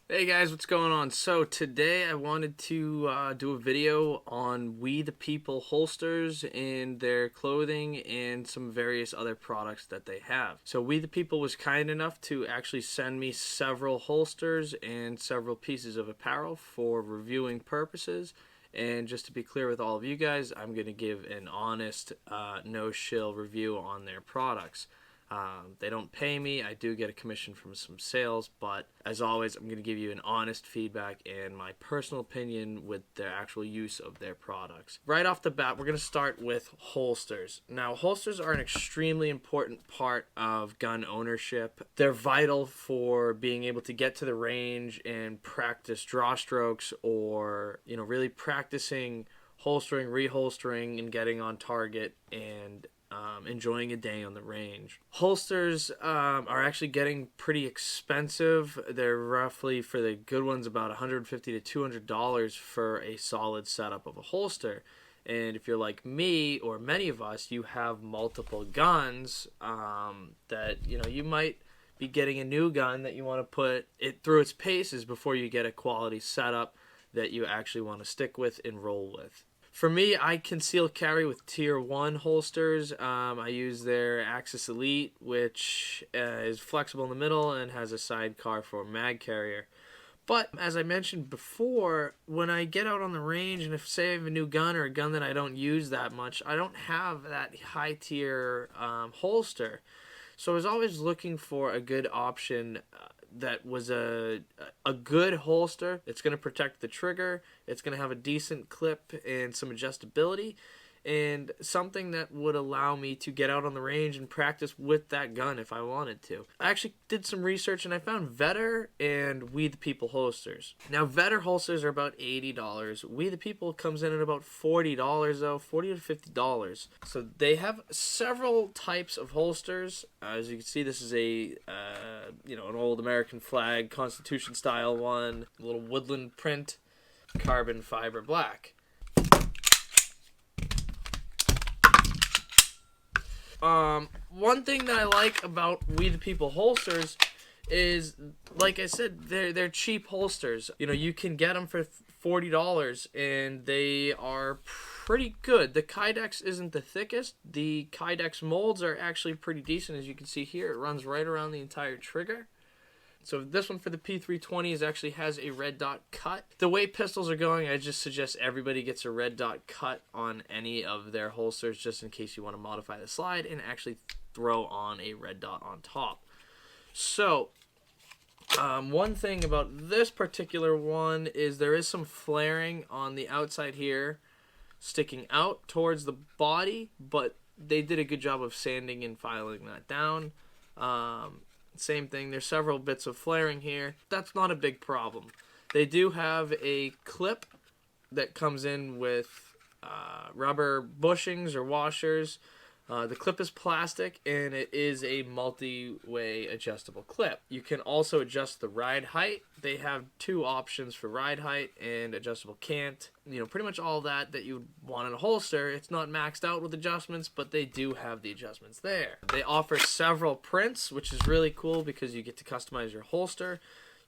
Hey guys, what's going on? So today I wanted to do a video on We the People holsters and their clothing and some various other products that they have. So We the People was kind enough to actually send me several holsters and several pieces of apparel for reviewing purposes. And just to be clear with all of you guys, I'm going to give an honest, no shill review on their products. They don't pay me. I do get a commission from some sales, but as always, I'm going to give you an honest feedback and my personal opinion with their actual use of their products. Right off the bat, we're going to start with holsters. Now, holsters are an extremely important part of gun ownership. They're vital for being able to get to the range and practice draw strokes or, really practicing holstering, reholstering, and getting on target and enjoying a day on the range. Holsters are actually getting pretty expensive. They're roughly, for the good ones, about $150 to $200 for a solid setup of a holster. And if you're like me or many of us, you have multiple guns that you might be getting a new gun that you want to put it through its paces before you get a quality setup that you actually want to stick with and roll with. For me, I conceal carry with Tier 1 holsters. I use their Axis Elite, which is flexible in the middle and has a sidecar for mag carrier. But as I mentioned before, when I get out on the range and if say I have a new gun or a gun that I don't use that much, I don't have that high tier holster. So I was always looking for a good option that was a good holster. It's going to protect the trigger. It's going to have a decent clip and some adjustability, and something that would allow me to get out on the range and practice with that gun if I wanted to. I actually did some research and I found Vedder and We the People holsters. Now, Vedder holsters are about $80. We the People comes in at about $40 though, $40 to $50. So they have several types of holsters. As you can see, this is a an old American flag Constitution style one, a little woodland print, carbon fiber black. One thing that I like about We the People holsters is, like I said, they're cheap holsters. You can get them for $40, and they are pretty good. The Kydex isn't the thickest. The Kydex molds are actually pretty decent, as you can see here. It runs right around the entire trigger. So this one for the P320 actually has a red dot cut. The way pistols are going, I just suggest everybody gets a red dot cut on any of their holsters just in case you want to modify the slide and actually throw on a red dot on top. So one thing about this particular one is there is some flaring on the outside here sticking out towards the body, but they did a good job of sanding and filing that down. Same thing, there's several bits of flaring here. That's not a big problem. They do have a clip that comes in with rubber bushings or washers. The clip is plastic and it is a multi-way adjustable clip. You can also adjust the ride height. They have two options for ride height and adjustable cant. Pretty much all that you want in a holster. It's not maxed out with adjustments, but they do have the adjustments there. They offer several prints, which is really cool because you get to customize your holster.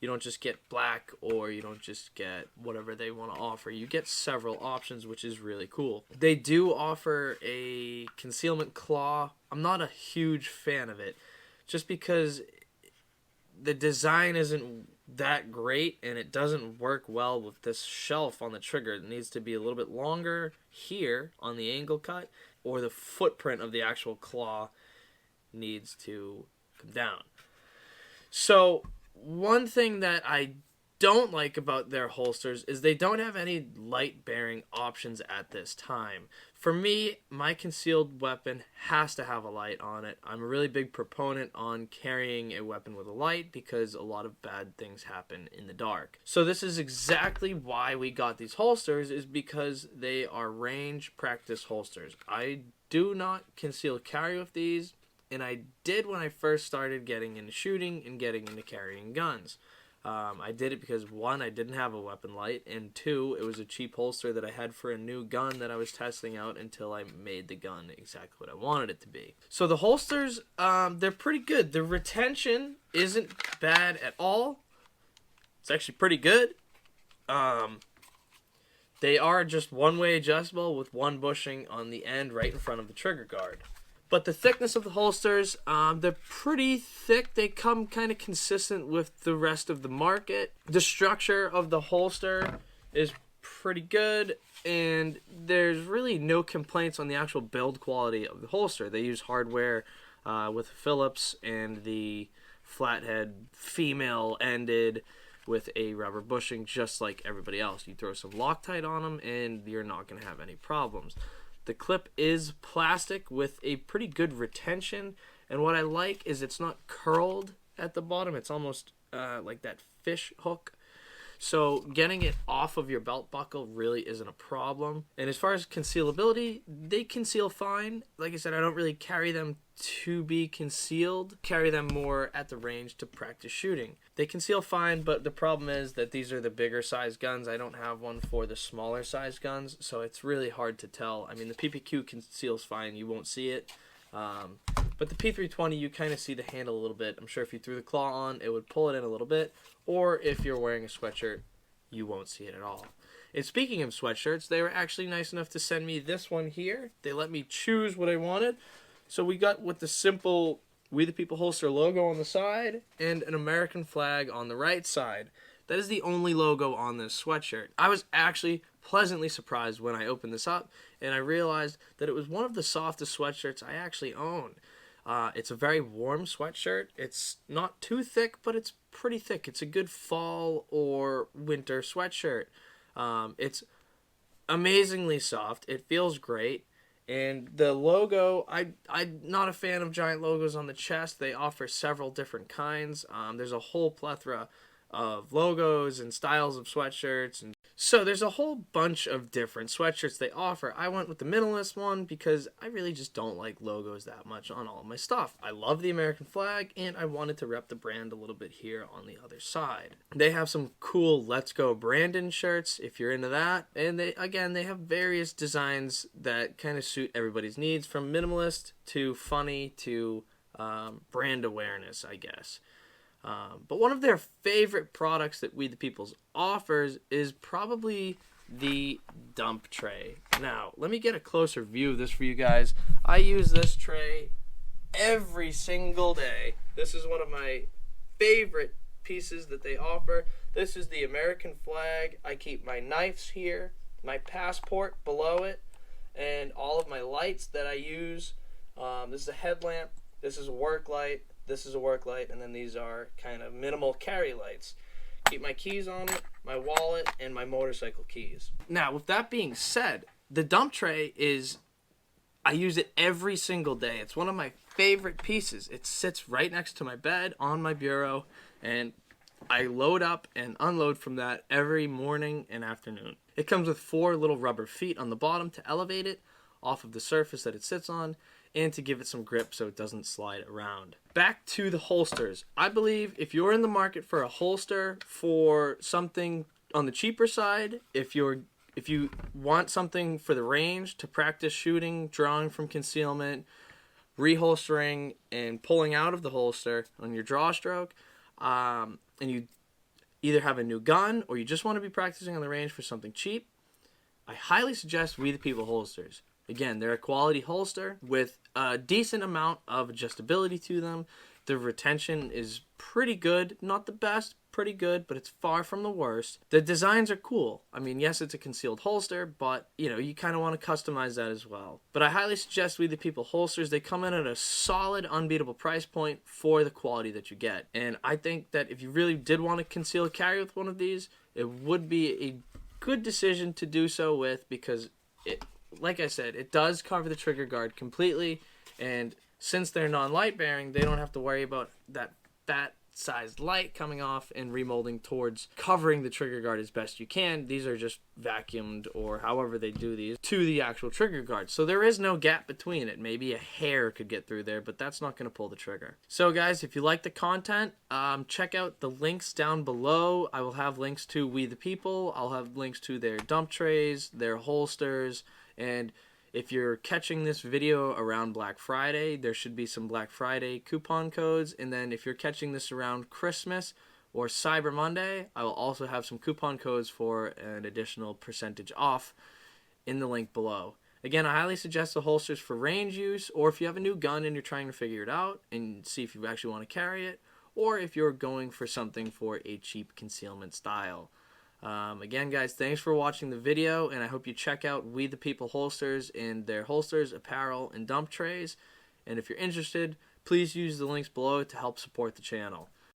You don't just get black or you don't just get whatever they want to offer. You get several options, which is really cool. They do offer a Concealment Claw. I'm not a huge fan of it just because the design isn't that great and it doesn't work well with this shelf on the trigger. It needs to be a little bit longer here on the angle cut, or the footprint of the actual claw needs to come down. So one thing that I don't like about their holsters is they don't have any light bearing options at this time. For me, my concealed weapon has to have a light on it. I'm a really big proponent on carrying a weapon with a light because a lot of bad things happen in the dark. So this is exactly why we got these holsters, is because they are range practice holsters. I do not conceal carry with these, and I did when I first started getting into shooting and getting into carrying guns. I did it because, one, I didn't have a weapon light, and two, it was a cheap holster that I had for a new gun that I was testing out until I made the gun exactly what I wanted it to be. So the holsters, they're pretty good. The retention isn't bad at all. It's actually pretty good. They are just one-way adjustable with one bushing on the end right in front of the trigger guard. But the thickness of the holsters, they're pretty thick. They come kind of consistent with the rest of the market. The structure of the holster is pretty good, and there's really no complaints on the actual build quality of the holster. They use hardware with Phillips and the flathead female-ended with a rubber bushing just like everybody else. You throw some Loctite on them and you're not going to have any problems. The clip is plastic with a pretty good retention, and what I like is it's not curled at the bottom. It's almost like that fish hook. So getting it off of your belt buckle really isn't a problem. And as far as concealability, they conceal fine. Like I said, I don't really carry them to be concealed. Carry them more at the range to practice shooting. They conceal fine, but the problem is that these are the bigger size guns. I don't have one for the smaller size guns, so it's really hard to tell. I mean, the PPQ conceals fine. You won't see it. But the P320, you kind of see the handle a little bit. I'm sure if you threw the claw on, it would pull it in a little bit. Or if you're wearing a sweatshirt, you won't see it at all. And speaking of sweatshirts, they were actually nice enough to send me this one here. They let me choose what I wanted. So we got with the simple We the People holster logo on the side and an American flag on the right side. That is the only logo on this sweatshirt. I was actually pleasantly surprised when I opened this up and I realized that it was one of the softest sweatshirts I actually own. It's a very warm sweatshirt. It's not too thick, but it's pretty thick. It's a good fall or winter sweatshirt. It's amazingly soft. It feels great. And the logo, I'm not a fan of giant logos on the chest. They offer several different kinds. There's a whole plethora of logos and styles of sweatshirts, and so there's a whole bunch of different sweatshirts they offer. I went with the minimalist one because I really just don't like logos that much on all of my stuff. I love the American flag, and I wanted to rep the brand a little bit here on the other side. They have some cool Let's Go Brandon shirts if you're into that, and they have various designs that kind of suit everybody's needs, from minimalist to funny to brand awareness, I guess. But one of their favorite products that We the Peoples offers is probably the dump tray. Now, let me get a closer view of this for you guys. I use this tray every single day. This is one of my favorite pieces that they offer. This is the American flag. I keep my knives here, my passport below it, and all of my lights that I use. This is a headlamp. This is a work light. This is a work light, and then these are kind of minimal carry lights. Keep my keys on it, my wallet, and my motorcycle keys. Now, with that being said, the dump tray I use it every single day. It's one of my favorite pieces. It sits right next to my bed on my bureau, and I load up and unload from that every morning and afternoon. It comes with 4 little rubber feet on the bottom to elevate it off of the surface that it sits on, and to give it some grip so it doesn't slide around. Back to the holsters. I believe if you're in the market for a holster for something on the cheaper side, if you want something for the range to practice shooting, drawing from concealment, reholstering, and pulling out of the holster on your draw stroke, and you either have a new gun or you just want to be practicing on the range for something cheap, I highly suggest We the People holsters. Again, they're a quality holster with a decent amount of adjustability to them. The retention is pretty good. Not the best, pretty good, but it's far from the worst. The designs are cool. I mean, yes, it's a concealed holster, but, you kind of want to customize that as well. But I highly suggest We the People holsters. They come in at a solid, unbeatable price point for the quality that you get. And I think that if you really did want to conceal carry with one of these, it would be a good decision to do so with, because like I said, it does cover the trigger guard completely, and since they're non-light bearing, they don't have to worry about that fat-sized light coming off and remolding towards covering the trigger guard as best you can. These are just vacuumed, or however they do these, to the actual trigger guard. So there is no gap between it. Maybe a hair could get through there, but that's not going to pull the trigger. So guys, if you like the content, check out the links down below. I will have links to We the People. I'll have links to their dump trays, their holsters, and if you're catching this video around Black Friday, there should be some Black Friday coupon codes. And then if you're catching this around Christmas, or Cyber Monday, I will also have some coupon codes for an additional percentage off in the link below. Again, I highly suggest the holsters for range use, or if you have a new gun and you're trying to figure it out and see if you actually want to carry it, or if you're going for something for a cheap concealment style. Again, guys, thanks for watching the video, and I hope you check out We the People holsters and their holsters, apparel, and dump trays. And if you're interested, please use the links below to help support the channel.